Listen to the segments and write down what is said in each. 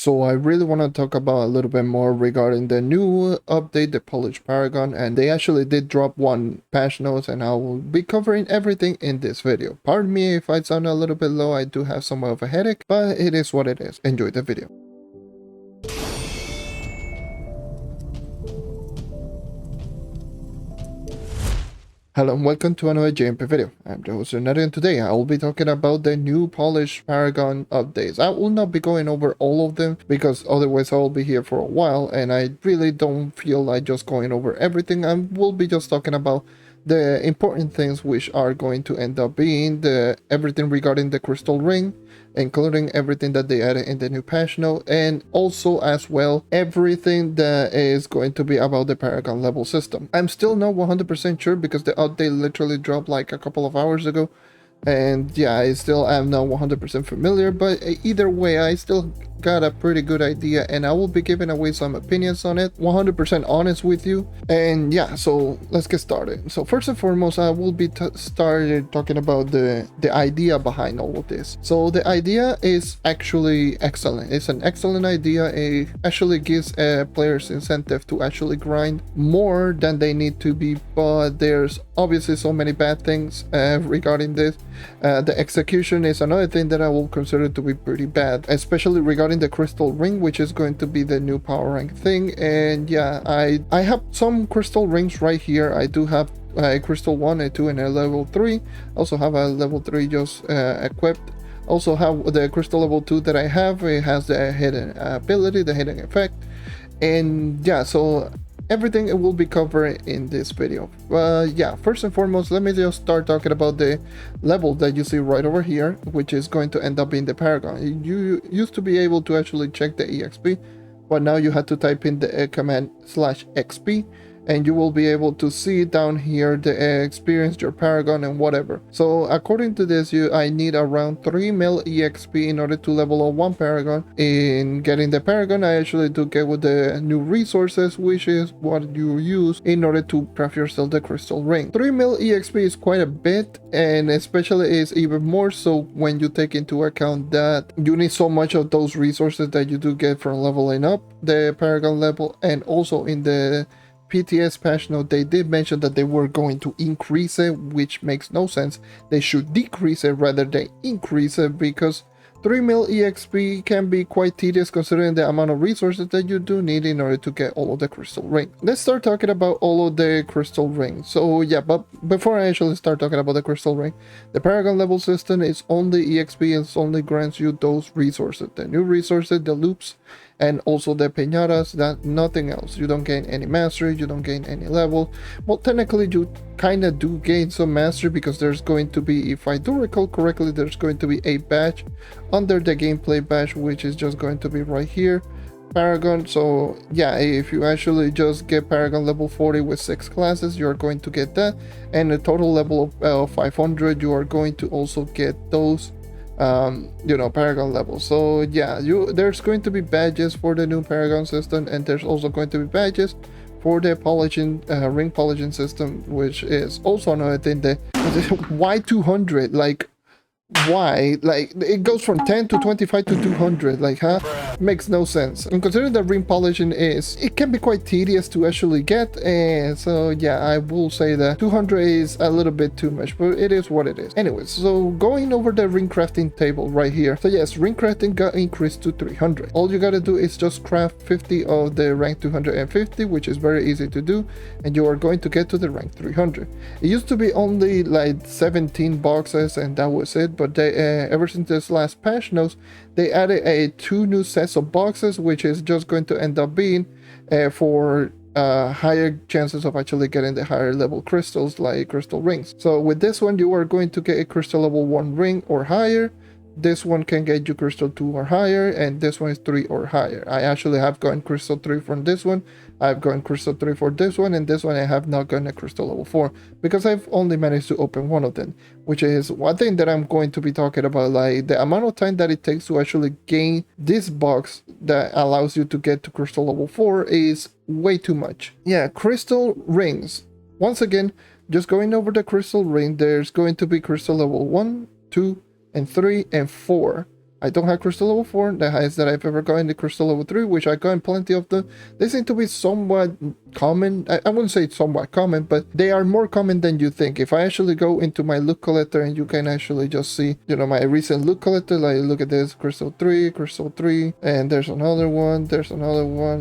So I really want to talk about a little bit more regarding the new update, the Polished Paragon, and they actually did drop one patch notes, and I will be covering everything in this video. Pardon me if I sound a little bit low, I do have somewhat of a headache, but it is what it is. Enjoy the video. Hello and welcome to another JMP video. I'm the host JonNario, and today I will be talking about the new Polished Paragon updates. I will not be going over all of them because otherwise I will be here for a while and I really don't feel like just going over everything. I will be just talking about the important things which are going to end up being everything regarding the crystal ring, including everything that they added in the new patch note, and also as well everything that is going to be about the Paragon level system. I'm still not 100% sure because the update literally dropped like a couple of hours ago, and yeah, I still am not 100% familiar, but either way I still got a pretty good idea and I will be giving away some opinions on it, 100% honest with you. And yeah, so let's get started. So first and foremost, I will be started talking about the idea behind all of this. So the idea is actually excellent. It's an excellent idea. It actually gives players incentive to actually grind more than they need to be, but there's obviously so many bad things regarding this. The execution is another thing that I will consider to be pretty bad, especially regarding the crystal ring, which is going to be the new power rank thing. And yeah, I have some crystal rings right here. I do have a crystal 1, a 2, and a level 3. Also have a level 3 just equipped. Also have the crystal level 2 that I have. It has the hidden ability, the hidden effect. And yeah, so everything it will be covered in this video. Yeah, first and foremost, let me just start talking about the level that you see right over here, which is going to end up in the Paragon. You used to be able to actually check the EXP, but now you have to type in the command /XP, and you will be able to see down here the experience, your Paragon, and whatever. So according to this, I need around 3 mil EXP in order to level up 1 Paragon. In getting the Paragon, I actually do get with the new resources, which is what you use in order to craft yourself the crystal ring. 3 mil EXP is quite a bit, and especially is even more so when you take into account that you need so much of those resources that you do get from leveling up the Paragon level. And also in the PTS patch note, they did mention that they were going to increase it, which makes no sense. They should decrease it rather than increase it, because 3 mil EXP can be quite tedious considering the amount of resources that you do need in order to get all of the crystal ring. Let's start talking about all of the crystal rings. So yeah, but before I actually start talking about the crystal ring, the Paragon level system is only EXP and only grants you those resources, the new resources, the loops, and also the peñatas, that nothing else. You don't gain any mastery, you don't gain any level. Well, technically you kind of do gain some mastery because there's going to be, if I do recall correctly, there's going to be a badge under the gameplay badge, which is just going to be right here, Paragon. So yeah, if you actually just get Paragon level 40 with 6 classes, you're going to get that, and a total level of 500, you are going to also get those Paragon levels. So yeah, there's going to be badges for the new Paragon system, and there's also going to be badges for the polishing ring polishing system, which is also another thing. That why 200, like why, like it goes from 10 to 25 to 200, like huh, makes no sense. And considering that ring polishing it can be quite tedious to actually get, and so yeah, I will say that 200 is a little bit too much, but it is what it is. Anyways, so going over the ring crafting table right here, so yes, ring crafting got increased to 300. All you gotta do is just craft 50 of the rank 250, which is very easy to do, and you are going to get to the rank 300. It used to be only like 17 boxes and that was it, but they ever since this last patch notes, they added 2 new sets of boxes, which is just going to end up being for higher chances of actually getting the higher level crystals, like crystal rings. So with this one, you are going to get a crystal level 1 ring or higher. This one can get you crystal 2 or higher, and this one is 3 or higher. I actually have gotten crystal 3 from this one. I've gotten crystal 3 for this one, and this one I have not gotten a crystal level 4 because I've only managed to open one of them, which is one thing that I'm going to be talking about. Like the amount of time that it takes to actually gain this box that allows you to get to crystal level 4 is way too much. Yeah, crystal rings. Once again, just going over the crystal ring, there's going to be crystal level 1, 2, and 3 and 4. I don't have crystal level 4. The highest that I've ever gotten is crystal level 3, which I got plenty of them. They seem to be somewhat common. I wouldn't say it's somewhat common, but they are more common than you think. If I actually go into my loot collector, and you can actually just see, you know, my recent loot collector, like look at this, crystal 3, and there's another one,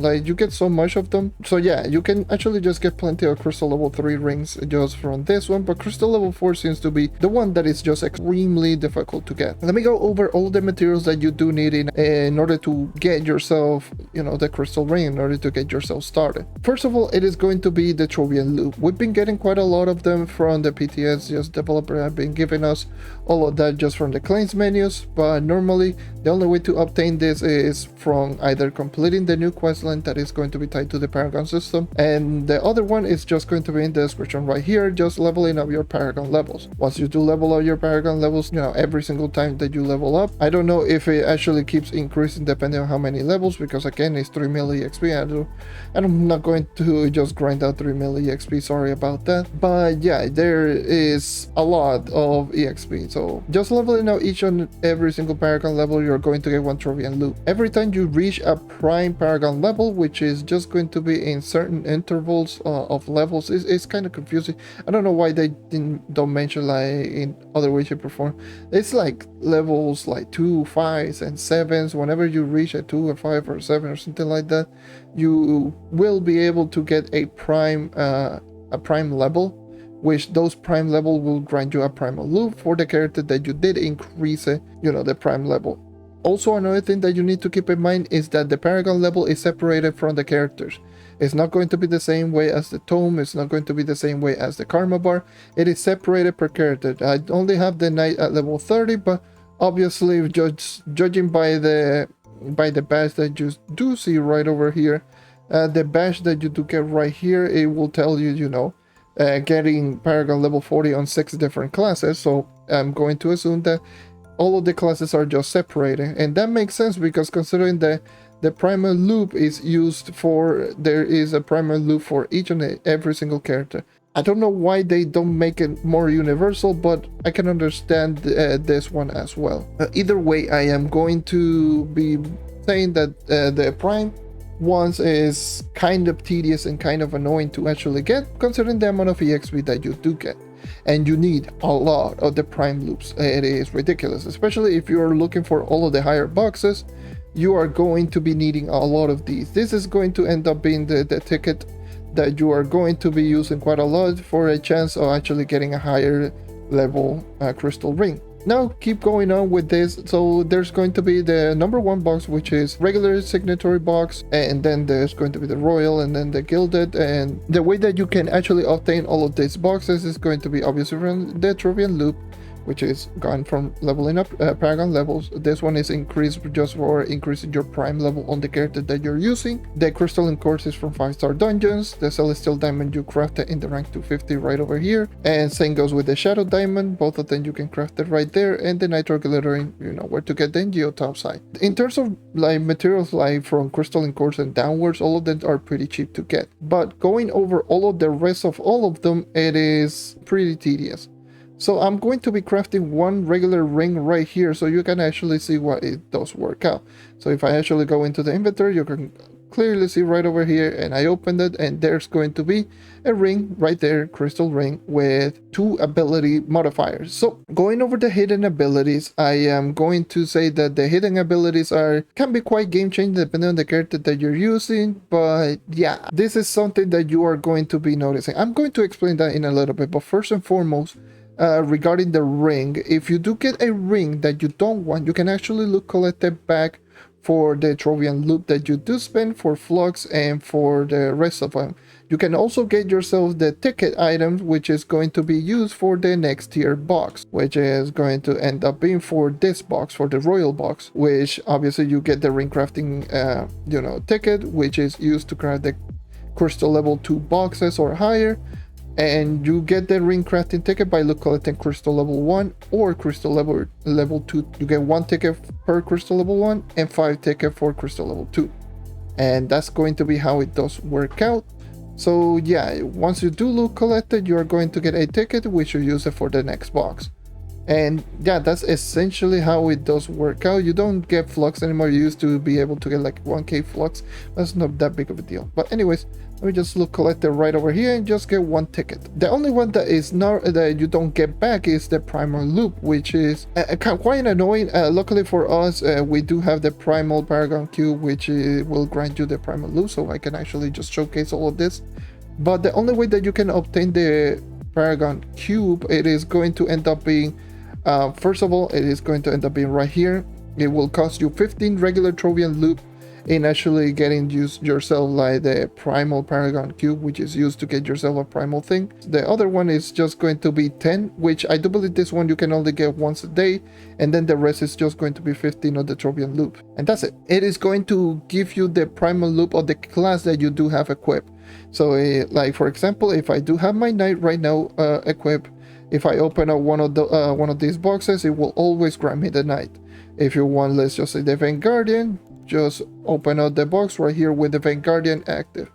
like you get so much of them. So yeah, you can actually just get plenty of crystal level 3 rings just from this one, but crystal level 4 seems to be the one that is just extremely difficult to get. Let me go over all the materials that you do need in order to get yourself, you know, the crystal ring, in order to get yourself started. First of all, it is going to be the Trovian loop. We've been getting quite a lot of them from the PTS, just developer have been giving us all of that just from the claims menus, but normally the only way to obtain this is from either completing the new questline that is going to be tied to the Paragon system, and the other one is just going to be in the description right here, just leveling up your Paragon levels. Once you do level up your Paragon levels, you know, every single time that you level up, I don't know if it actually keeps increasing depending on how many levels, because again, it's 3 mil EXP. I'm not going to just grind out 3 mil EXP, sorry about that, but yeah, there is a lot of EXP. So just leveling out each and every single Paragon level, you're going to get 1 Trovian loop. Every time you reach a prime Paragon level, which is just going to be in certain intervals of levels, it's kind of confusing. I don't know why they don't mention like in other ways, shape, or form. It's like levels like 2, 5s, and 7s. Whenever you reach a 2 or 5 or 7 or something like that, you will be able to get a prime level, which those prime level will grant you a primal loop for the character that you did increase it, you know, the prime level. Also, another thing that you need to keep in mind is that the Paragon level is separated from the characters. It's not going to be the same way as the tome, it's not going to be the same way as the karma bar. It is separated per character. I only have the knight at level 30, but obviously judging by the badge that you do see right over here, the badge that you do get right here, it will tell you, you know, getting Paragon level 40 on 6 different classes. So I'm going to assume that all of the classes are just separated, and that makes sense because considering the primal loop is used for, there is a primal loop for each and every single character. I don't know why they don't make it more universal, but I can understand this one as well. Either way, I am going to be saying that the prime ones is kind of tedious and kind of annoying to actually get, considering the amount of EXP that you do get. And you need a lot of the prime loops. It is ridiculous, especially if you're looking for all of the higher boxes. You are going to be needing a lot of these. This is going to end up being the ticket that you are going to be using quite a lot for a chance of actually getting a higher level crystal ring. Now keep going on with this. So there's going to be the number 1 box, which is regular signatory box, and then there's going to be the royal, and then the gilded. And the way that you can actually obtain all of these boxes is going to be obviously from the Trovian loop, which is gone from leveling up Paragon levels. This one is increased just for increasing your prime level on the character that you're using. The crystalline quartz is from 5-star dungeons. The celestial diamond you crafted in the rank 250 right over here, and same goes with the shadow diamond. Both of them you can craft it right there, and the nitro glittering, you know where to get the NGO top side. In terms of like materials, like from crystalline quartz and downwards, all of them are pretty cheap to get, but going over all of the rest of all of them, it is pretty tedious. So I'm going to be crafting 1 regular ring right here so you can actually see what it does work out. So if I actually go into the inventory, you can clearly see right over here, and I opened it, and there's going to be a ring right there, crystal ring with 2 ability modifiers. So going over the hidden abilities, I am going to say that the hidden abilities can be quite game changing depending on the character that you're using, but yeah, this is something that you are going to be noticing. I'm going to explain that in a little bit, but first and foremost, regarding the ring, if you do get a ring that you don't want, you can actually collect it back for the Trovian loop that you do spend for flux and for the rest of them. You can also get yourself the ticket items, which is going to be used for the next tier box, which is going to end up being for this box, for the royal box, which obviously you get the ring crafting ticket, which is used to craft the crystal level 2 boxes or higher. And you get the ring crafting ticket by collecting crystal level 1 or crystal level 2. You get 1 ticket per crystal level 1 and 5 tickets for crystal level 2. And that's going to be how it does work out. So yeah, once you do collect it, you are going to get a ticket which you use it for the next box. And yeah, that's essentially how it does work out. You don't get flux anymore. You used to be able to get like 1k flux. That's not that big of a deal. But anyways, let me just look collector right over here and just get one ticket. The only one that is not that you don't get back is the primal loop, which is quite annoying. Luckily for us, we do have the primal Paragon Cube, which will grant you the primal loop, so I can actually just showcase all of this. But the only way that you can obtain the Paragon Cube, it is going to end up being first of all, it is going to end up being right here. It will cost you 15 regular Trovian loop in actually getting yourself like the primal Paragon Cube, which is used to get yourself a primal thing. The other one is just going to be 10, which I do believe this one you can only get once a day, and then the rest is just going to be 15 of the Trovian loop, and that's it. It is going to give you the primal loop of the class that you do have equipped. So like for example, if I do have my knight right now equipped, if I open up one of these boxes, it will always grant me the knight. If you want, let's just say the Vanguardian, just open up the box right here with the Vanguardian active,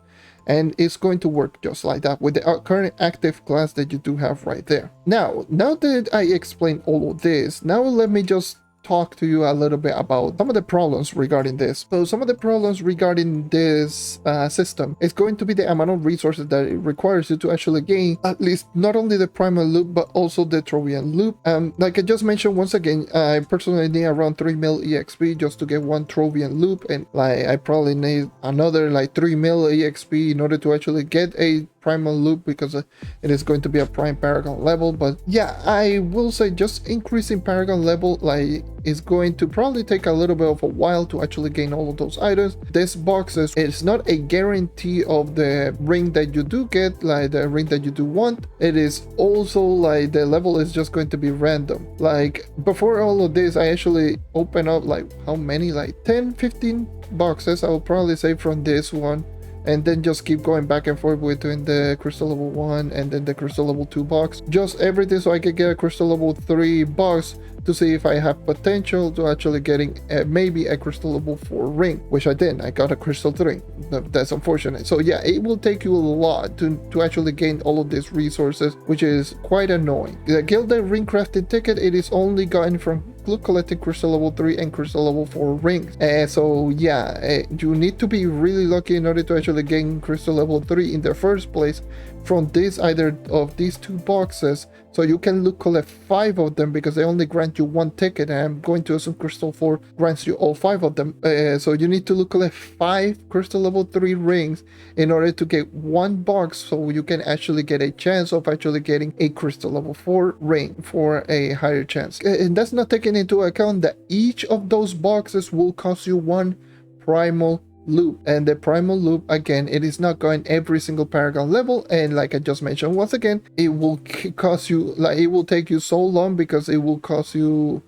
and it's going to work just like that with the current active class that you do have right there. Now that I explained all of this, now let me just talk to you a little bit about some of the problems regarding this. So some of the problems regarding this system is going to be the amount of resources that it requires you to actually gain at least not only the primal loop but also the Trovian loop. Like I just mentioned, once again, I personally need around 3 mil exp just to get one Trovian loop, and like I probably need another like 3 mil exp in order to actually get a primal loop, because it is going to be a prime Paragon level. But yeah, I will say just increasing Paragon level like is going to probably take a little bit of a while to actually gain all of those items. This box is not a guarantee of the ring that you do get, like the ring that you do want. It is also like the level is just going to be random. Like before all of this, I actually open up like how many, like 10-15 boxes I will probably say from this one, and then just keep going back and forth between the crystal level 1 and then the crystal level 2 box, just everything so I can get a crystal level 3 box to see if I have potential to actually getting maybe a crystal level 4 ring, which I didn't. I got a crystal 3. That's unfortunate. So yeah, it will take you a lot to actually gain all of these resources, which is quite annoying. The Gilded ring crafting ticket, it is only gotten from collecting crystal level 3 and crystal level 4 rings. So yeah, you need to be really lucky in order to actually gain crystal level 3 in the first place from either of these two boxes. So you can collect 5 of them because they only grant you 1 ticket, and I'm going to assume crystal 4 grants you all 5 of them. So you need to collect 5 crystal level 3 rings in order to get 1 box, so you can actually get a chance of actually getting a crystal level 4 ring for a higher chance. And that's not taking into account that each of those boxes will cost you 1 primal loop, and the primal loop, again, it is not going every single Paragon level, and like I just mentioned, once again, it will cost you, like it will take you so long because it will cost you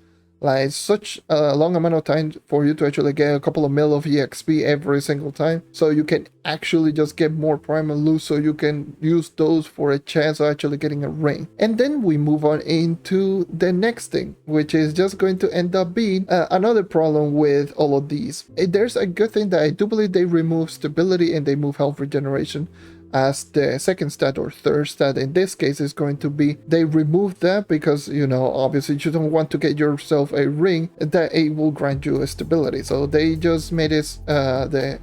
like such a long amount of time for you to actually get a couple of mil of EXP every single time, so you can actually just get more primal loot, so you can use those for a chance of actually getting a ring. And then we move on into the next thing, which is just going to end up being another problem with all of these. There's a good thing that I do believe they remove stability and they move health regeneration as the second stat or third stat. In this case is going to be, they remove that because, you know, obviously you don't want to get yourself a ring that it will grant you a stability, so they just made it the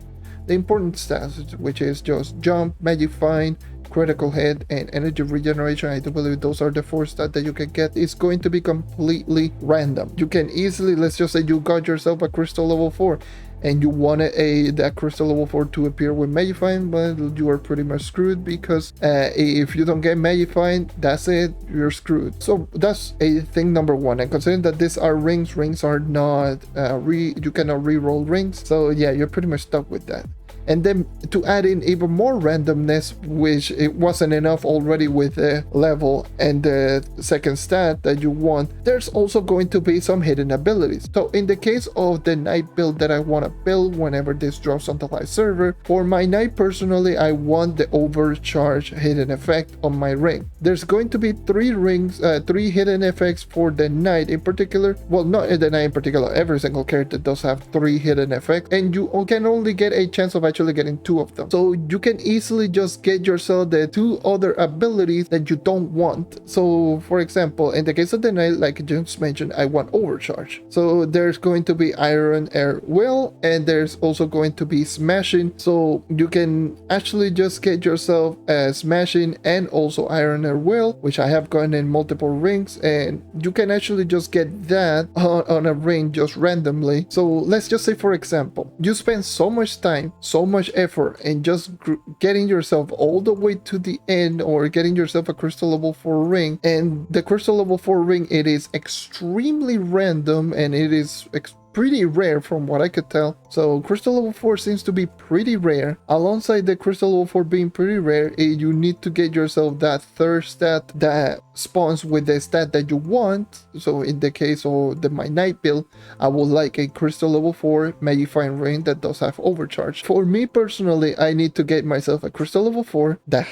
important stats, which is just jump, magic find, critical hit, and energy regeneration. I do believe those are the 4 stats that you can get. It's going to be completely random. You can easily, let's just say you got yourself a crystal level 4 and you wanted that crystal level 4 to appear with Magifying, but you are pretty much screwed because if you don't get Magifying, that's it, you're screwed. So that's a thing number 1. And considering that these are rings are not you cannot re-roll rings, so yeah, you're pretty much stuck with that. And then to add in even more randomness, which it wasn't enough already with the level and the second stat that you want, there's also going to be some hidden abilities. So in the case of the knight build that I want to build whenever this drops on the live server, for my knight personally, I want the overcharge hidden effect on my ring. There's going to be 3 rings, 3 hidden effects for the knight in particular. Well, not the knight in particular, every single character does have 3 hidden effects, and you can only get a chance of actually actually getting 2 of them. So you can easily just get yourself the 2 other abilities that you don't want. So for example, in the case of the knight, like I just mentioned, I want overcharge. So there's going to be Iron Air Will, and there's also going to be smashing. So you can actually just get yourself a smashing and also Iron Air Will, which I have gotten in multiple rings, and you can actually just get that on a ring just randomly. So let's just say, for example, you spend so much time, so much effort, and just getting yourself all the way to the end, or getting yourself a crystal level 4 ring, and the crystal level 4 ring, it is extremely random, and it is pretty rare from what I could tell. So crystal level 4 seems to be pretty rare. Alongside the crystal level 4 being pretty rare, you need to get yourself that third stat that spawns with the stat that you want. So in the case of my knight build, I would like a crystal level 4 magifying ring that does have overcharge. For me personally, I need to get myself a crystal level 4 that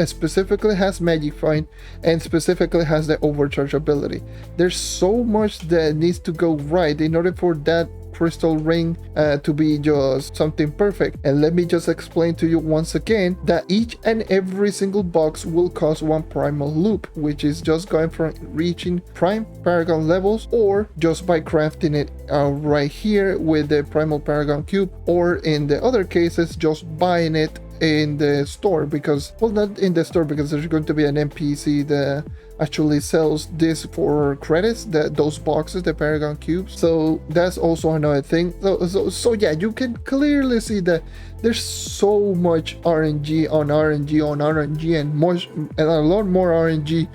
specifically has magifying and specifically has the overcharge ability. There's so much that needs to go right in order for that crystal ring to be just something perfect. And let me just explain to you once again that each and every single box will cost 1 primal loop, which is just going from reaching prime paragon levels, or just by crafting it right here with the primal paragon cube, or in the other cases just buying it in the store, because, well, not in the store, because there's going to be an NPC that actually sells this for credits, those boxes, the Paragon Cubes. So that's also another thing. So yeah, you can clearly see that there's so much RNG on RNG on RNG, and a lot more RNG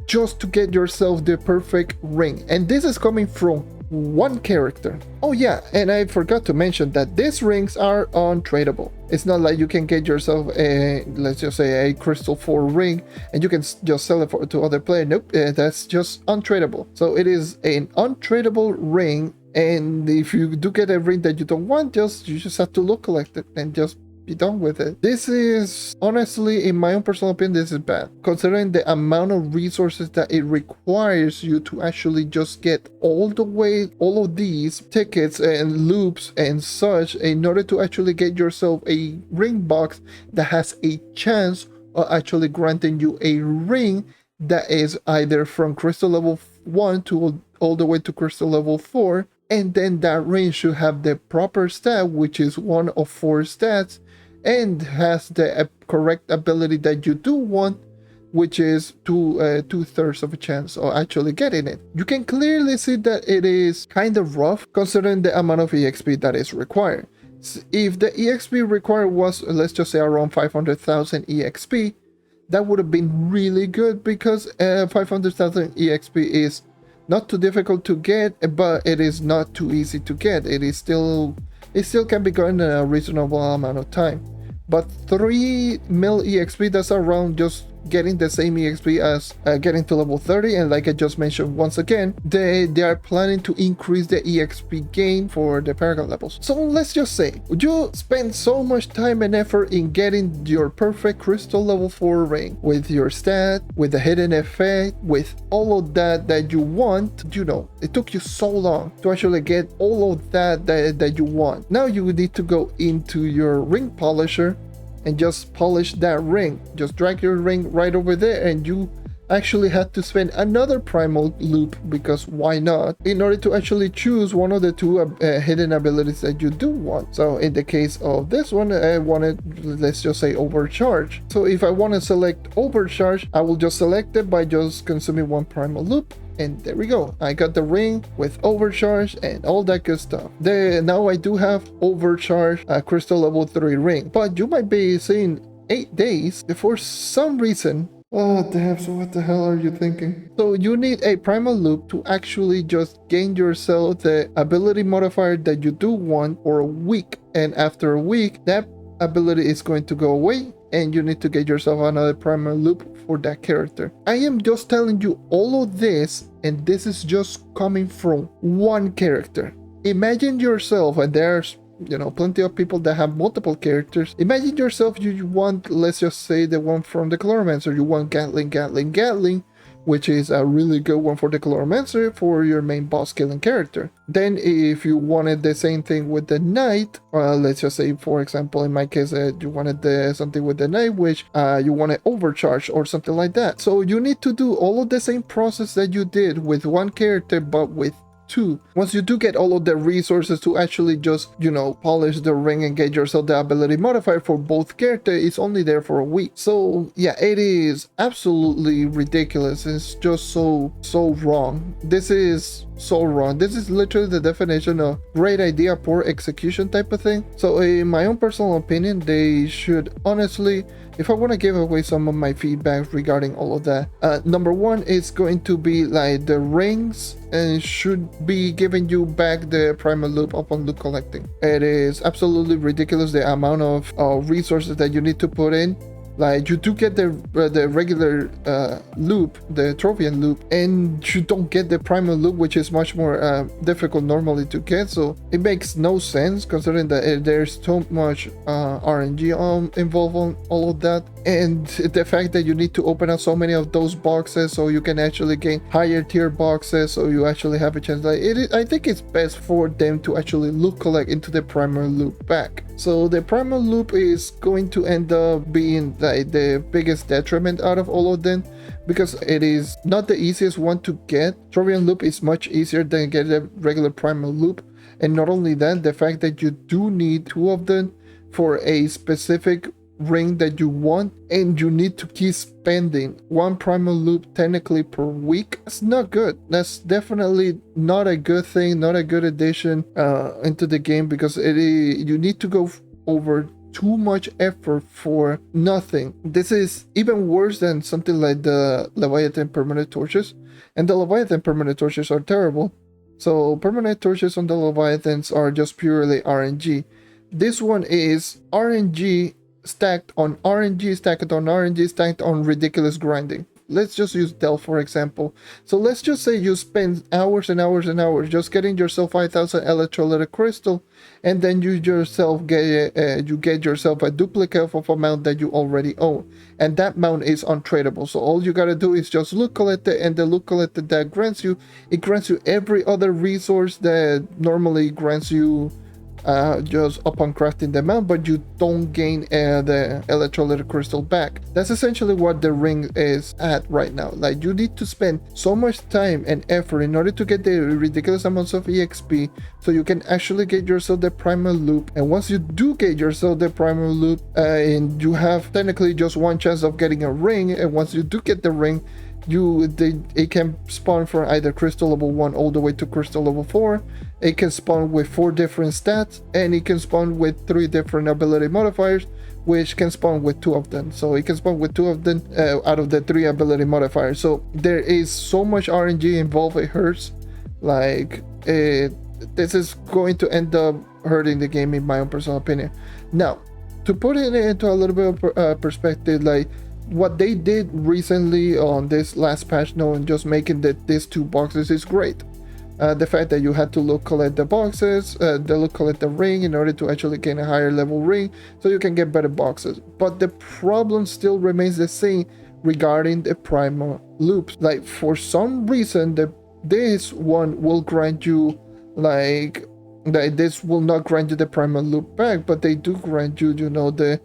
just to get yourself the perfect ring. And this is coming from one character. Oh yeah, and I forgot to mention that these rings are untradeable. It's not like you can get yourself a, let's just say, a crystal 4 ring and you can just sell it to other players. Nope, that's just untradeable. So it is an untradeable ring, and if you do get a ring that you don't want, you just have to look collect it and just be done with it. This is, honestly, in my own personal opinion, this is bad, considering the amount of resources that it requires you to actually just get all of these tickets and loops and such in order to actually get yourself a ring box that has a chance of actually granting you a ring that is either from crystal level 1 to all the way to crystal level 4, and then that ring should have the proper stat, which is 1 of 4 stats, and has the correct ability that you do want, which is 2/3 of a chance of actually getting it. You can clearly see that it is kind of rough considering the amount of EXP that is required. If the EXP required was, let's just say, around 500,000 EXP, that would have been really good, because 500,000 EXP is not too difficult to get, but it is not too easy to get. It still can be gotten in a reasonable amount of time. But 3 mil EXP, that's around just getting the same EXP as getting to level 30. And like I just mentioned, once again, they are planning to increase the EXP gain for the Paragon levels. So let's just say you spend so much time and effort in getting your perfect crystal level 4 ring with your stat, with the hidden effect, with all of that you want. You know, it took you so long to actually get all of that you want. Now you need to go into your ring polisher and just polish that ring. Just drag your ring right over there, and you actually had to spend another primal loop, because why not, in order to actually choose one of the 2 hidden abilities that you do want. So in the case of this one, I wanted, let's just say, overcharge. So if I want to select overcharge, I will just select it by just consuming 1 primal loop. And there we go, I got the ring with overcharge and all that good stuff. Now I do have overcharge crystal level 3 ring, but you might be saying 8 days for some reason. Oh damn, so what the hell are you thinking? So you need a primal loop to actually just gain yourself the ability modifier that you do want for a week, and after a week that ability is going to go away, and you need to get yourself another primal loop for that character. I am just telling you all of this, and this is just coming from one character. Imagine yourself, and there's, you know, plenty of people that have multiple characters. Imagine yourself, you want, let's just say, the one from the Chloromancer. You want Gatling. which is a really good one for the Chloromancer for your main boss killing character. Then if you wanted the same thing with the Knight, let's just say for example in my case you wanted something with the Knight which you want to overcharge or something like that. So you need to do all of the same process that you did with one character but with two. Once you do get all of the resources to actually just, you know, polish the ring and get yourself the ability modifier for both characters, it's only there for a week. So yeah, it is absolutely ridiculous. It's just so wrong. This is so wrong. This is literally the definition of great idea, poor execution type of thing. So in my own personal opinion, they should honestly, if I want to give away some of my feedback regarding all of that, number one is going to be like the rings and should be giving you back the primal loop upon loot collecting. It is absolutely ridiculous the amount of resources that you need to put in. Like you do get the regular loop, the Trovian loop, and you don't get the primal loop, which is much more difficult normally to get. So it makes no sense considering that there's so much RNG involved on all of that, and the fact that you need to open up so many of those boxes so you can actually gain higher tier boxes, so you actually have a chance. Like I think it's best for them to actually loot collect into the primal loop back. So the primal loop is going to end up being like the biggest detriment out of all of them, because it is not the easiest one to get. Trovian loop is much easier than getting a regular primal loop, and not only that, the fact that you do need two of them for a specific ring that you want, and you need to keep spending one primal loop technically per week. That's not good. That's definitely not a good thing, not a good addition into the game, because you need to go over too much effort for nothing. This is even worse than something like the Leviathan permanent torches, and the Leviathan permanent torches are terrible. So permanent torches on the Leviathans are just purely RNG. This one is RNG stacked on RNG, stacked on RNG, stacked on ridiculous grinding. Let's just use Del for example. So let's just say you spend hours and hours and hours just getting yourself 5,000 electrolytic crystal, and then you yourself get yourself a duplicate of a mount that you already own, and that mount is untradeable. So all you gotta do is just loot collect it, and the loot collected that grants you every other resource that normally grants you just upon crafting the mount, but you don't gain the electrolytic crystal back. That's essentially what the ring is at right now. Like you need to spend so much time and effort in order to get the ridiculous amounts of EXP so you can actually get yourself the primal loop. And once you do get yourself the primal loop, and you have technically just one chance of getting a ring, and once you do get the ring, it can spawn from either crystal level 1 all the way to crystal level 4. It can spawn with 4 different stats, and it can spawn with 3 different ability modifiers, which can spawn with 2 of them. So it can spawn with 2 of them out of the 3 ability modifiers. So there is so much RNG involved, it hurts. Like this is going to end up hurting the game in my own personal opinion. Now, to put it into a little bit of perspective, like what they did recently on this last patch note and just making these 2 boxes is great. The fact that you had to loot collect the boxes, loot collect the ring in order to actually gain a higher level ring so you can get better boxes. But the problem still remains the same regarding the primal loops. Like for some reason this one will grant you this will not grant you the primal loop back, but they do grant you, you know, the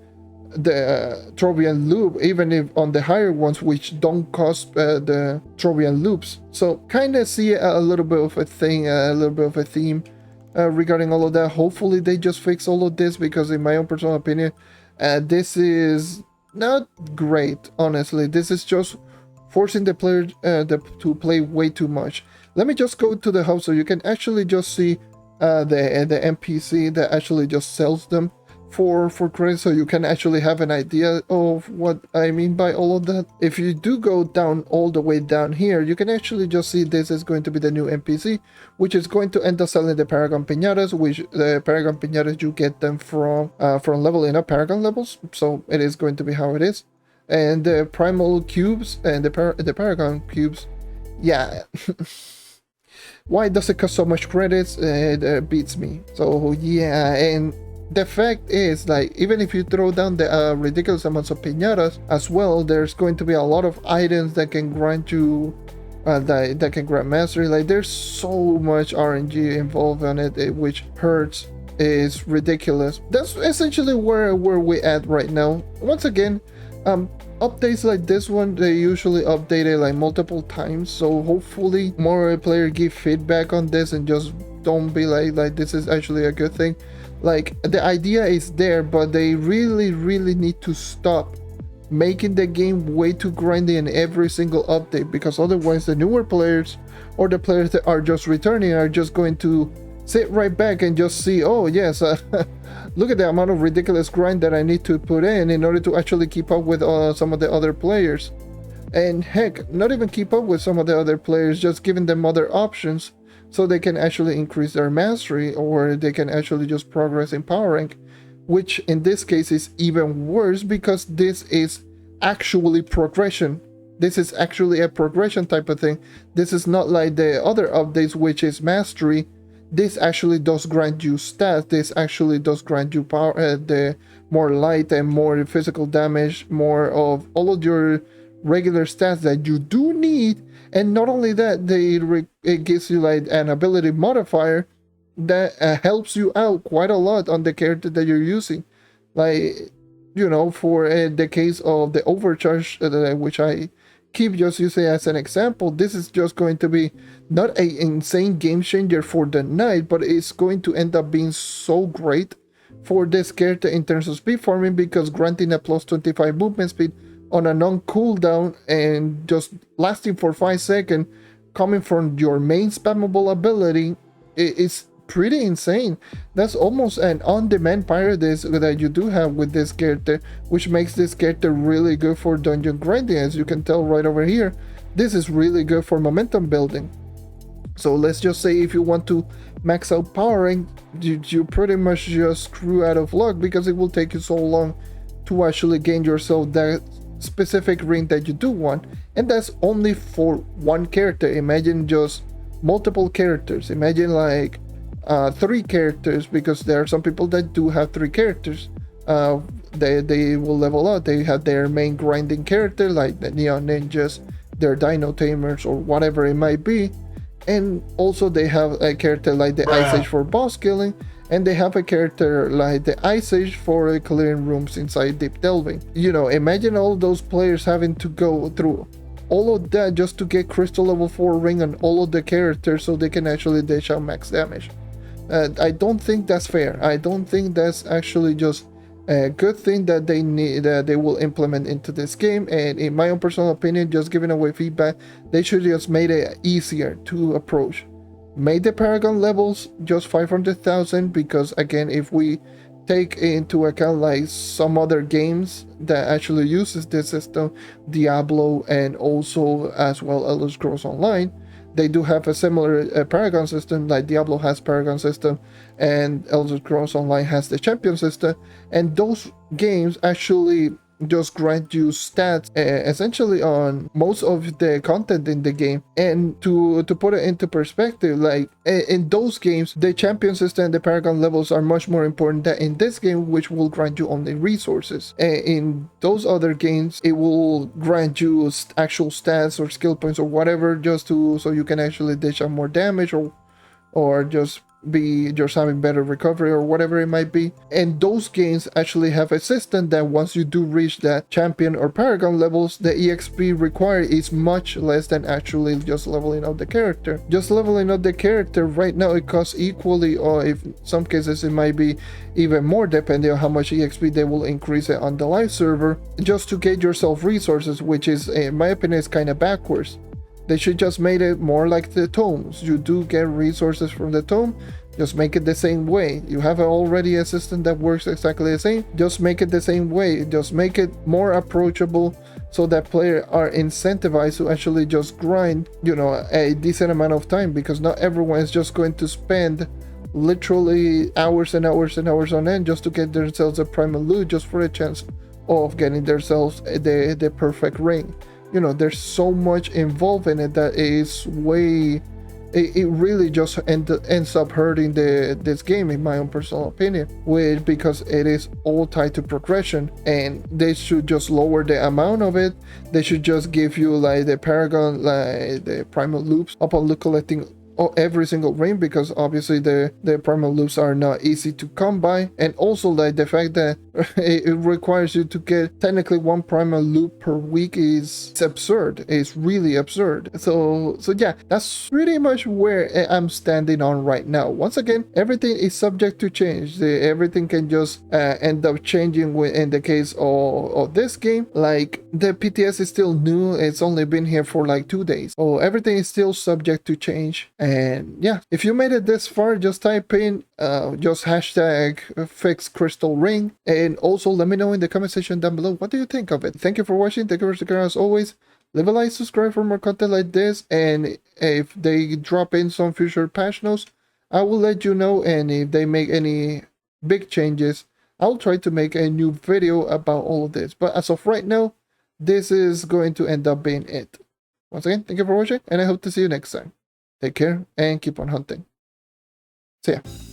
Trovian loop, even if on the higher ones, which don't cost the Trovian loops. So kind of see a little bit of a thing, a little bit of a theme regarding all of that. Hopefully they just fix all of this, because in my own personal opinion, this is not great. Honestly, this is just forcing the player to play way too much. Let me just go to the hub so you can actually just see the NPC that actually just sells them for credit, so you can actually have an idea of what I mean by all of that. If you do go down all the way down here, you can actually just see this is going to be the new NPC, which is going to end up selling the Paragon Piñatas, which the Paragon Piñatas you get them from leveling up Paragon levels. So it is going to be how it is. And the Primal Cubes and the Paragon Cubes, yeah. Why does it cost so much credits? It beats me. So yeah, and the fact is, like, even if you throw down the ridiculous amounts of piñatas as well, there's going to be a lot of items that can grant you that can grant mastery. Like, there's so much RNG involved in it, which hurts, is ridiculous. That's essentially where we at right now. Once again, updates like this one, they usually update it like multiple times, so hopefully more player give feedback on this and just don't be like this is actually a good thing. Like, the idea is there, but they really need to stop making the game way too grindy in every single update, because otherwise the newer players or the players that are just returning are just going to sit right back and just see, oh yes, look at the amount of ridiculous grind that I need to put in order to actually keep up with some of the other players. And heck, not even keep up with some of the other players, just giving them other options so they can actually increase their mastery, or they can actually just progress in power rank, which in this case is even worse because this is actually progression. This is actually a progression type of thing. This is not like the other updates, which is mastery. This actually does grant you stats. This actually does grant you power, the more light and more physical damage, more of all of your regular stats that you do need. And not only that, it gives you like an ability modifier that helps you out quite a lot on the character that you're using. Like, you know, for the case of the overcharge, which I keep just using as an example, this is just going to be not an insane game changer for the knight, but it's going to end up being so great for this character in terms of speed farming, because granting a plus 25 movement speed on a non-cooldown and just lasting for 5 seconds coming from your main spammable ability is pretty insane. That's almost an on-demand paradise that you do have with this character, which makes this character really good for dungeon grinding. As you can tell right over here, this is really good for momentum building. So let's just say if you want to max out power rank, you pretty much just screw out of luck, because it will take you so long to actually gain yourself that specific ring that you do want. And that's only for one character. Imagine just multiple characters. Imagine like 3 characters, because there are some people that do have 3 characters. They will level up. They have their main grinding character, like the Neon Ninjas, their Dino Tamers, or whatever it might be. And also they have a character like the Ice Age for boss killing, and they have a character like the Ice Age for clearing rooms inside Deep Delving. You know, imagine all those players having to go through all of that just to get Crystal level 4 ring on all of the characters so they can actually dish out max damage. I don't think that's fair. I don't think that's actually just a good thing that they need, that they will implement into this game. And in my own personal opinion, just giving away feedback, they should just made it easier to approach. Made the Paragon levels just 500,000, because again, if we take into account like some other games that actually uses this system, Diablo and also as well Elder Scrolls Online, they do have a similar Paragon system. Like Diablo has Paragon system and Elder Scrolls Online has the champion system, and those games actually just grant you stats essentially on most of the content in the game. And to put it into perspective, like in those games, the champion system and the Paragon levels are much more important than in this game, which will grant you only resources. In those other games, it will grant you actual stats or skill points or whatever, just so you can actually dish out more damage, or just be just having better recovery or whatever it might be. And those games actually have a system that once you do reach that champion or Paragon levels, the EXP required is much less than actually just leveling up the character. Just leveling up the character right now, it costs equally, or if some cases it might be even more, depending on how much EXP they will increase it on the live server, just to get yourself resources, which is, in my opinion, is kind of backwards. They should just made it more like the tomes. You do get resources from the tome, just make it the same way. You have already a system that works exactly the same, just make it the same way. Just make it more approachable so that players are incentivized to actually just grind, you know, a decent amount of time, because not everyone is just going to spend literally hours and hours and hours on end just to get themselves a primal loot just for a chance of getting themselves the perfect ring. You know, there's so much involved in it that is way it really just ends up hurting this game, in my own personal opinion, because it is all tied to progression, and they should just lower the amount of it. They should just give you like the Paragon, like the primal loops upon collecting every single ring, because obviously the primal loops are not easy to come by, and also like the fact that it requires you to get technically one primal loop per week is absurd. It's really absurd. So yeah, that's pretty much where I'm standing on right now. Once again, everything is subject to change. Everything can just end up changing in the case of this game. Like the PTS is still new, it's only been here for like 2 days, so everything is still subject to change. And yeah, if you made it this far, just type in just hashtag fix crystal ring, and also let me know in the comment section down below, what do you think of it? Thank you for watching. Thank you for sticking around as always. Leave a like, subscribe for more content like this, and if they drop in some future patch notes, I will let you know. And if they make any big changes, I'll try to make a new video about all of this. But as of right now, this is going to end up being it. Once again, thank you for watching, and I hope to see you next time. Take care and keep on hunting. See ya.